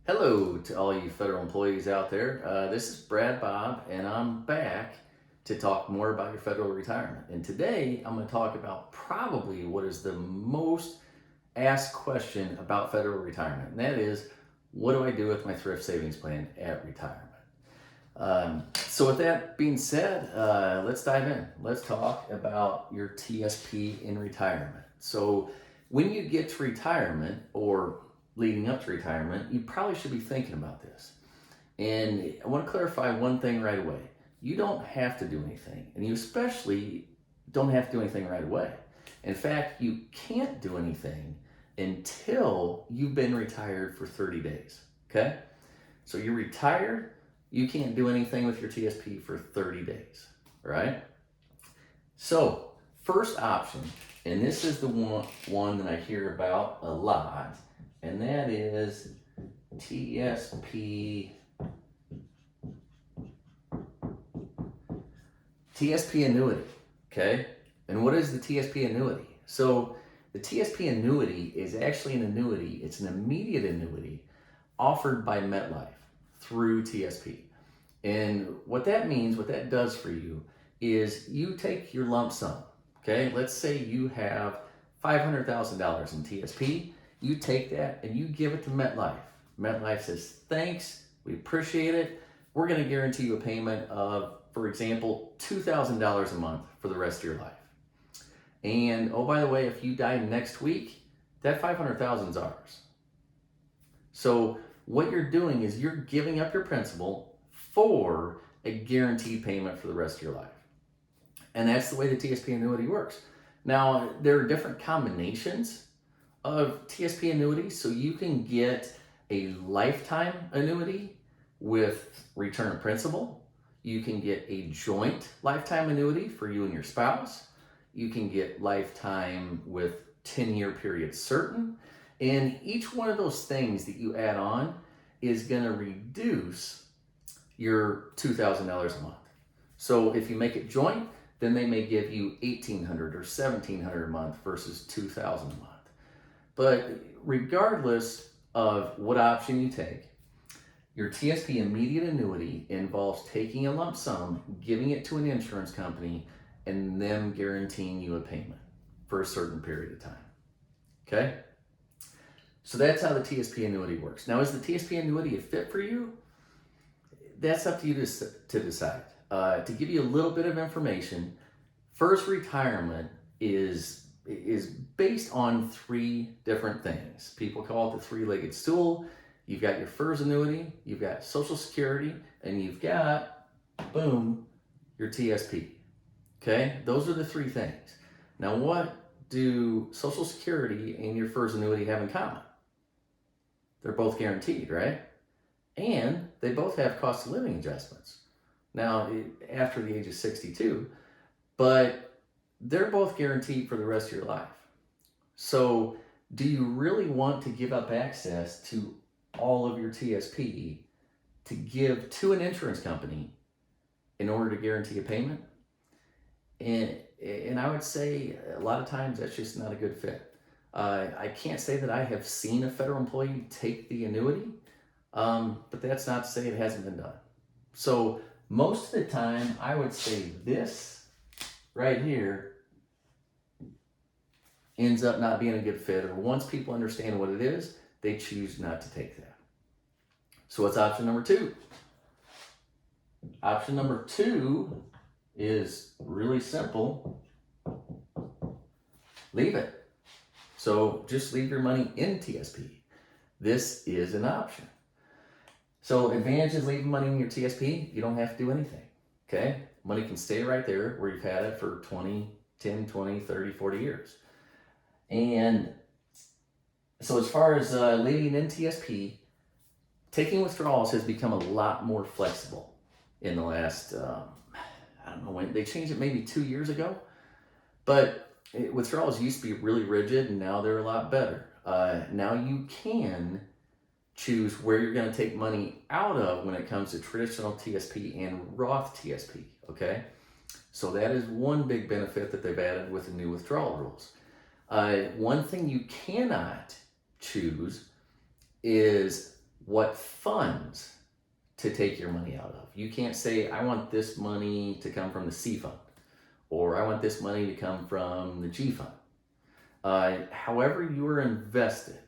Hello to all you federal employees out there. This is Brad Bob, and I'm back to talk more about your federal retirement. And today I'm going to talk about probably what is the most asked question about federal retirement, and that is, what do I do with my thrift savings plan at retirement? So with that being said, let's dive in. Let's talk about your TSP in retirement. So when you get to retirement or leading up to retirement, you probably should be thinking about this. And I want to clarify one thing right away. You don't have to do anything, and you especially don't have to do anything right away. In fact, you can't do anything until you've been retired for 30 days, okay? So you're retired, you can't do anything with your TSP for 30 days, right? So first option, and this is the one that I hear about a lot, and that is TSP Annuity, okay? And what is the TSP Annuity? So the TSP Annuity is actually an annuity. It's an immediate annuity offered by MetLife through TSP. And what that means, what that does for you, is you take your lump sum, okay? Let's say you have $500,000 in TSP. You take that and you give it to MetLife. MetLife says, thanks, we appreciate it. We're going to guarantee you a payment of, for example, $2,000 a month for the rest of your life. And oh, by the way, if you die next week, that $500,000 is ours. So what you're doing is you're giving up your principal for a guaranteed payment for the rest of your life. And that's the way the TSP annuity works. Now, there are different combinations of TSP annuities, so you can get a lifetime annuity with return of principal. You can get a joint lifetime annuity for you and your spouse. You can get lifetime with 10-year period certain. And each one of those things that you add on is going to reduce your $2,000 a month. So if you make it joint, then they may give you $1,800 or $1,700 a month versus $2,000 a month. But regardless of what option you take, your TSP immediate annuity involves taking a lump sum, giving it to an insurance company, and them guaranteeing you a payment for a certain period of time. Okay? So that's how the TSP annuity works. Now, is the TSP annuity a fit for you? That's up to you to decide. To give you a little bit of information, FERS retirement is based on three different things. People call it the three-legged stool. You've got your FERS annuity, you've got Social Security, and you've got, boom, your TSP. Okay? Those are the three things. Now, what do Social Security and your FERS annuity have in common? They're both guaranteed, right? And they both have cost of living adjustments. Now, after the age of 62, but they're both guaranteed for the rest of your life. So do you really want to give up access to all of your TSP to give to an insurance company in order to guarantee a payment? And I would say a lot of times that's just not a good fit. I can't say that I have seen a federal employee take the annuity, but that's not to say it hasn't been done. So most of the time, I would say this right here ends up not being a good fit, or once people understand what it is, they choose not to take that. So what's option number two? Option number two is really simple. Leave it. So just leave your money in TSP. This is an option. So advantage is leaving money in your TSP. You don't have to do anything, okay? Money can stay right there where you've had it for 10, 20, 30, 40 years. And so as far as leaving in TSP, taking withdrawals has become a lot more flexible in the last, I don't know when, they changed it maybe 2 years ago. But withdrawals used to be really rigid, and now they're a lot better. Now you can choose where you're going to take money out of when it comes to traditional TSP and Roth TSP, okay? So that is one big benefit that they've added with the new withdrawal rules. One thing you cannot choose is what funds to take your money out of. You can't say, I want this money to come from the C fund, or I want this money to come from the G fund. However you are invested,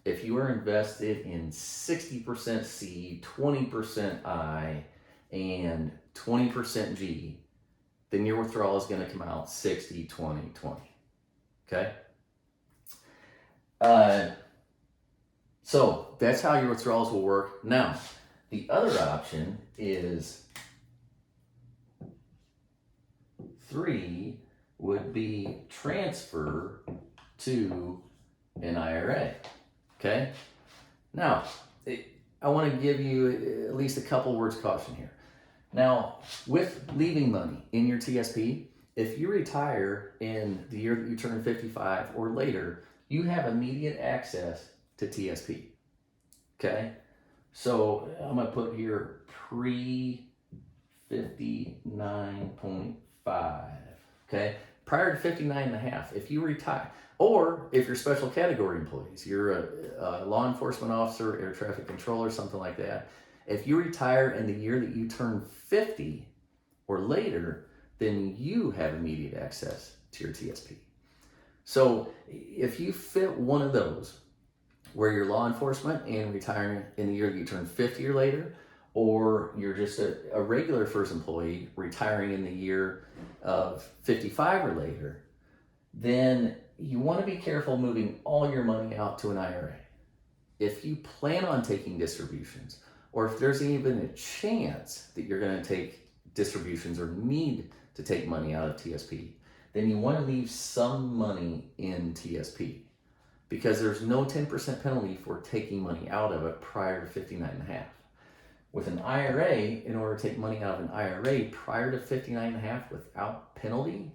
if you are invested in 60% C, 20% I, and 20% G, then your withdrawal is going to come out 60, 20, 20. Okay? So that's how your withdrawals will work. Now, the other option is 3 would be transfer to an IRA. Okay? Now, I want to give you at least a couple words of caution here. Now, with leaving money in your TSP, if you retire in the year that you turn 55 or later, you have immediate access to TSP. Okay? So I'm going to put here pre-59.5. Okay? Prior to 59.5, if you retire, or if you're special category employees, you're a law enforcement officer, air traffic controller, something like that. If you retire in the year that you turn 50 or later, then you have immediate access to your TSP. So if you fit one of those, where you're law enforcement and retiring in the year that you turn 50 or later, or you're just a regular FERS employee retiring in the year of 55 or later, then you want to be careful moving all your money out to an IRA. If you plan on taking distributions, or if there's even a chance that you're going to take distributions or need to take money out of TSP, then you want to leave some money in TSP, because there's no 10% penalty for taking money out of it prior to 59.5. With an IRA, in order to take money out of an IRA prior to 59.5 without penalty,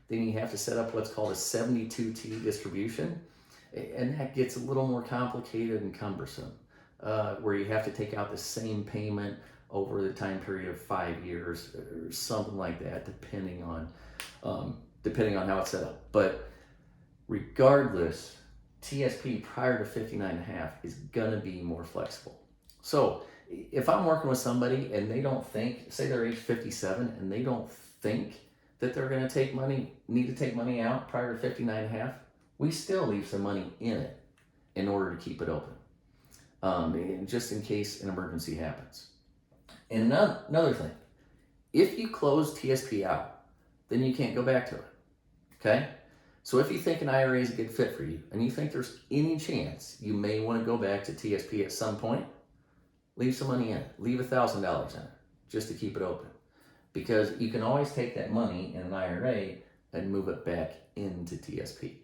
then you have to set up what's called a 72T distribution, and that gets a little more complicated and cumbersome, where you have to take out the same payment over the time period of 5 years or something like that, depending on how it's set up. But regardless, TSP prior to 59.5 is going to be more flexible. So if I'm working with somebody and they don't think, say they're age 57 and they don't think that they're going to need to take money out prior to 59.5, we still leave some money in it in order to keep it open, just in case an emergency happens. And another thing, if you close TSP out, then you can't go back to it. Okay? So if you think an IRA is a good fit for you, and you think there's any chance you may want to go back to TSP at some point, leave some money in it. Leave $1,000 in it, just to keep it open. Because you can always take that money in an IRA and move it back into TSP.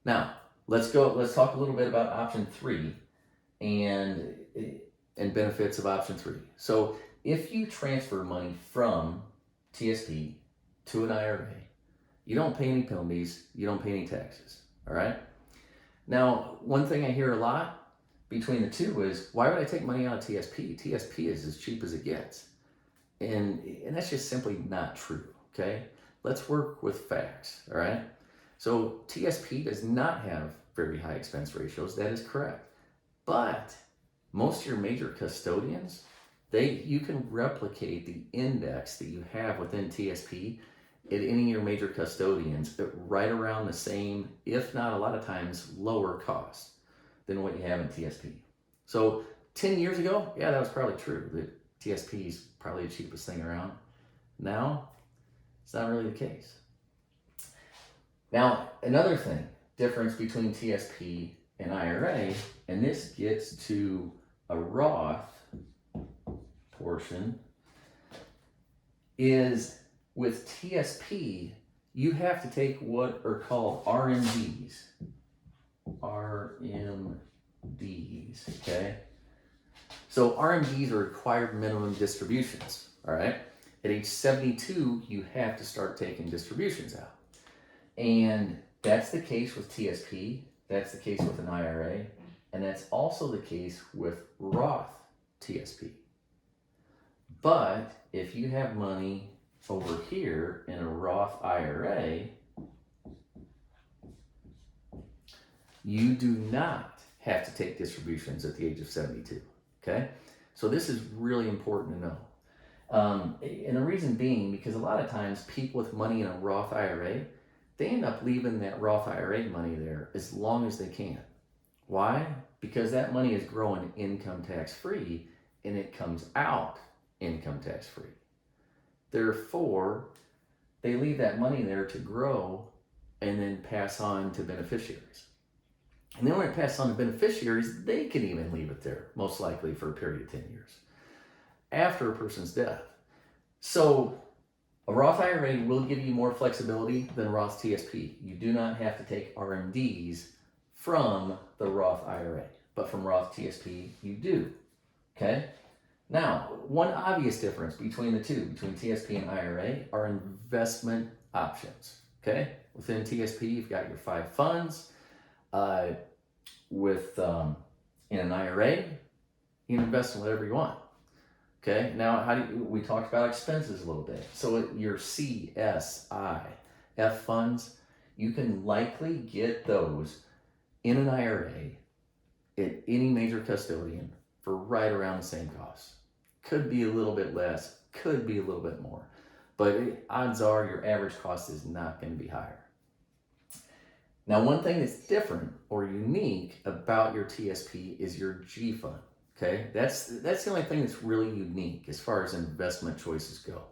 Now, let's talk a little bit about option 3 and benefits of option 3. So if you transfer money from TSP to an IRA, you don't pay any penalties, you don't pay any taxes, all right? Now, one thing I hear a lot between the two is, why would I take money out of TSP? TSP is as cheap as it gets. And that's just simply not true, okay? Let's work with facts, all right? So TSP does not have very high expense ratios, that is correct. But most of your major custodians, you can replicate the index that you have within TSP at any of your major custodians at right around the same, if not a lot of times, lower cost than what you have in TSP. So 10 years ago, yeah, that was probably true. The TSP is probably the cheapest thing around. Now, it's not really the case. Now, another thing, difference between TSP and IRA, and this gets to a Roth portion, is with TSP, you have to take what are called RMDs. RMDs, okay? So RMDs are required minimum distributions, all right? At age 72, you have to start taking distributions out. And that's the case with TSP, that's the case with an IRA, and that's also the case with Roth TSP. But if you have money over here in a Roth IRA, you do not have to take distributions at the age of 72. Okay, so this is really important to know. And the reason being, because a lot of times people with money in a Roth IRA, they end up leaving that Roth IRA money there as long as they can. Why? Because that money is growing income tax free and it comes out income tax free. Therefore, they leave that money there to grow and then pass on to beneficiaries. And then when it passes on to beneficiaries, they can even leave it there, most likely for a period of 10 years after a person's death. So a Roth IRA will give you more flexibility than Roth TSP. You do not have to take RMDs from the Roth IRA, but from Roth TSP, you do. Okay? Now, one obvious difference between the two, between TSP and IRA, are investment options. Okay? Within TSP, you've got your 5 funds. In an IRA, you can invest in whatever you want. Okay, now we talked about expenses a little bit. So your C, S, I, F funds, you can likely get those in an IRA at any major custodian for right around the same cost. Could be a little bit less, could be a little bit more, but odds are your average cost is not going to be higher. Now, one thing that's different or unique about your TSP is your G fund. Okay, that's the only thing that's really unique as far as investment choices go.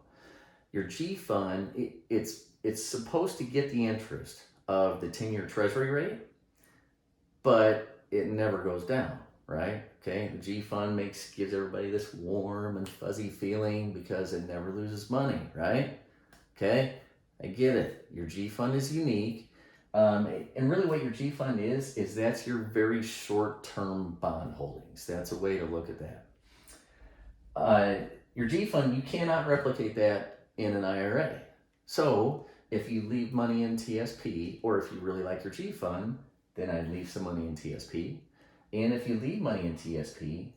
Your G fund, it's supposed to get the interest of the 10-year treasury rate, but it never goes down, right? Okay, the G fund gives everybody this warm and fuzzy feeling because it never loses money, right? Okay, I get it. Your G fund is unique. And really what your G fund is that's your very short-term bond holdings. That's a way to look at that. Your G fund, you cannot replicate that in an IRA. So if you leave money in TSP, or if you really like your G fund, then I'd leave some money in TSP. And if you leave money in TSP,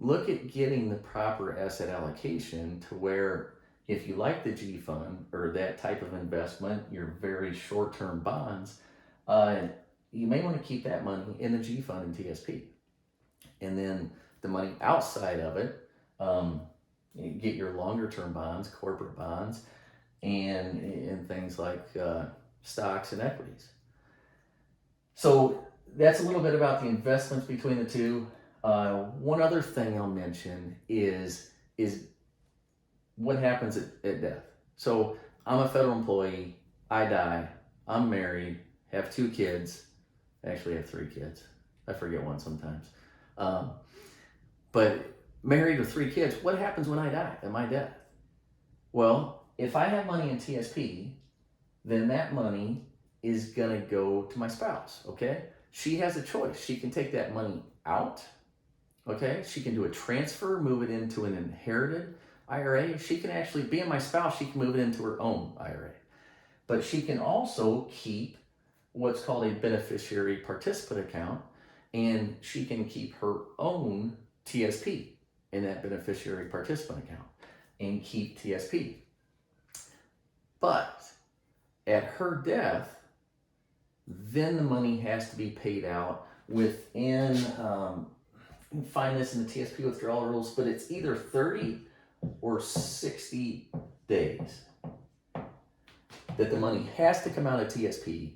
look at getting the proper asset allocation to where if you like the G fund or that type of investment, your very short-term bonds, you may want to keep that money in the G fund and TSP. And then the money outside of it, you get your longer-term bonds, corporate bonds, and things like stocks and equities. So that's a little bit about the investments between the two. One other thing I'll mention is what happens at death. So I'm a federal employee, I die, I'm married, have 2 kids, actually have 3 kids, I forget one sometimes. But married with 3 kids, what happens when I die at my death? Well, if I have money in TSP, then that money is gonna go to my spouse, okay? She has a choice. She can take that money out, okay? She can do a transfer, move it into an inherited IRA. She can actually, being my spouse, she can move it into her own IRA. But she can also keep what's called a beneficiary participant account, and she can keep her own TSP in that beneficiary participant account and keep TSP. But at her death, then the money has to be paid out within, you can find this in the TSP withdrawal rules, but it's either 30 or 60 days that the money has to come out of TSP,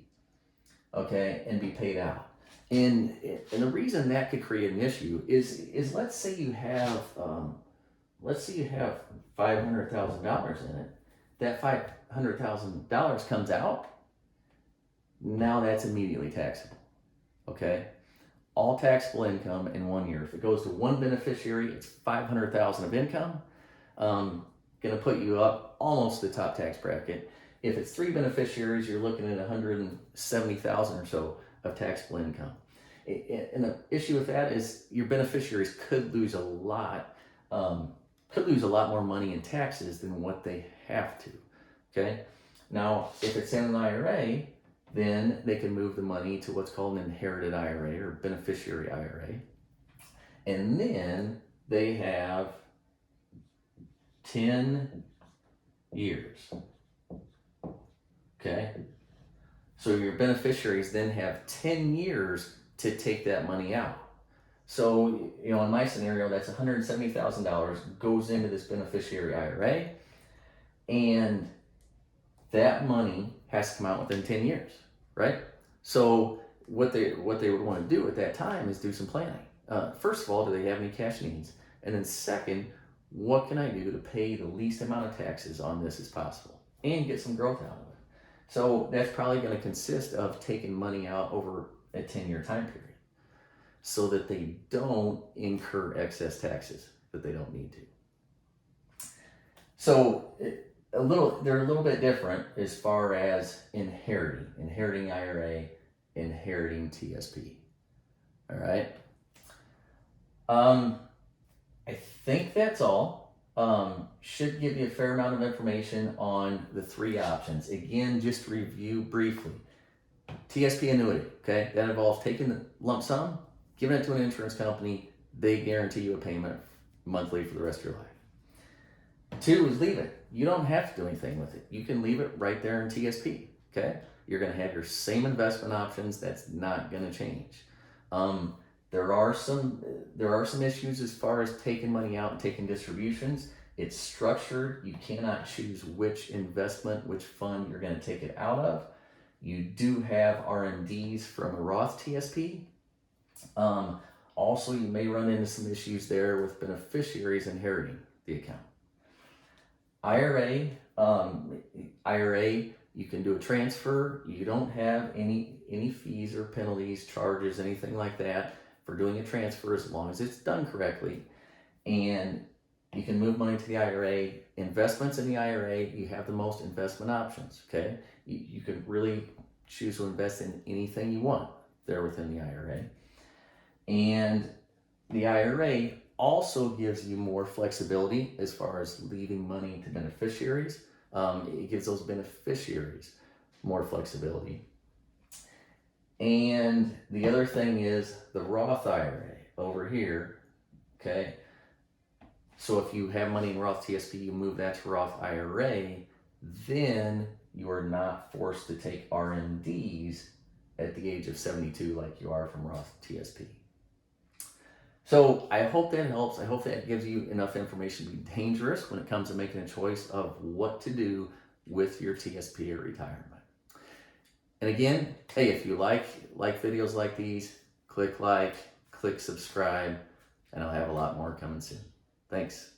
okay, and be paid out. And the reason that could create an issue is let's say you have $500,000 in it. That $500,000 comes out. Now that's immediately taxable. Okay, all taxable income in 1 year. If it goes to one beneficiary, it's $500,000 of income. Going to put you up almost the top tax bracket. If it's 3 beneficiaries, you're looking at $170,000 or so of taxable income. And the issue with that is your beneficiaries could lose a lot more money in taxes than what they have to. Okay. Now, if it's in an IRA, then they can move the money to what's called an inherited IRA or beneficiary IRA, and then they have 10 years. Okay. So your beneficiaries then have 10 years to take that money out. So, in my scenario, that's $170,000 goes into this beneficiary IRA, and that money has to come out within 10 years, right? So what they would want to do at that time is do some planning. First of all, do they have any cash needs? And then second, what can I do to pay the least amount of taxes on this as possible and get some growth out of it? So that's probably going to consist of taking money out over a 10-year time period so that they don't incur excess taxes that they don't need to. So they're a little bit different as far as inheriting IRA, inheriting TSP. All right. I think that's all. Should give you a fair amount of information on the three options. Again, just to review briefly. TSP annuity, okay? That involves taking the lump sum, giving it to an insurance company. They guarantee you a payment monthly for the rest of your life. 2 is leave it. You don't have to do anything with it. You can leave it right there in TSP, okay? You're going to have your same investment options. That's not going to change. There are some issues as far as taking money out and taking distributions. It's structured. You cannot choose which investment, which fund you're going to take it out of. You do have RMDs from a Roth TSP. Also, you may run into some issues there with beneficiaries inheriting the account. IRA, you can do a transfer. You don't have any fees or penalties, charges, anything like that for doing a transfer as long as it's done correctly. And you can move money to the IRA. Investments in the IRA, you have the most investment options, okay? You can really choose to invest in anything you want there within the IRA. And the IRA also gives you more flexibility as far as leaving money to beneficiaries. It gives those beneficiaries more flexibility. And the other thing is the Roth IRA over here, okay? So if you have money in Roth TSP, you move that to Roth IRA, then you are not forced to take RMDs at the age of 72 like you are from Roth TSP. So I hope that helps. I hope that gives you enough information to be dangerous when it comes to making a choice of what to do with your TSP or retirement. And again, hey, if you like videos like these, click like, click subscribe, and I'll have a lot more coming soon. Thanks.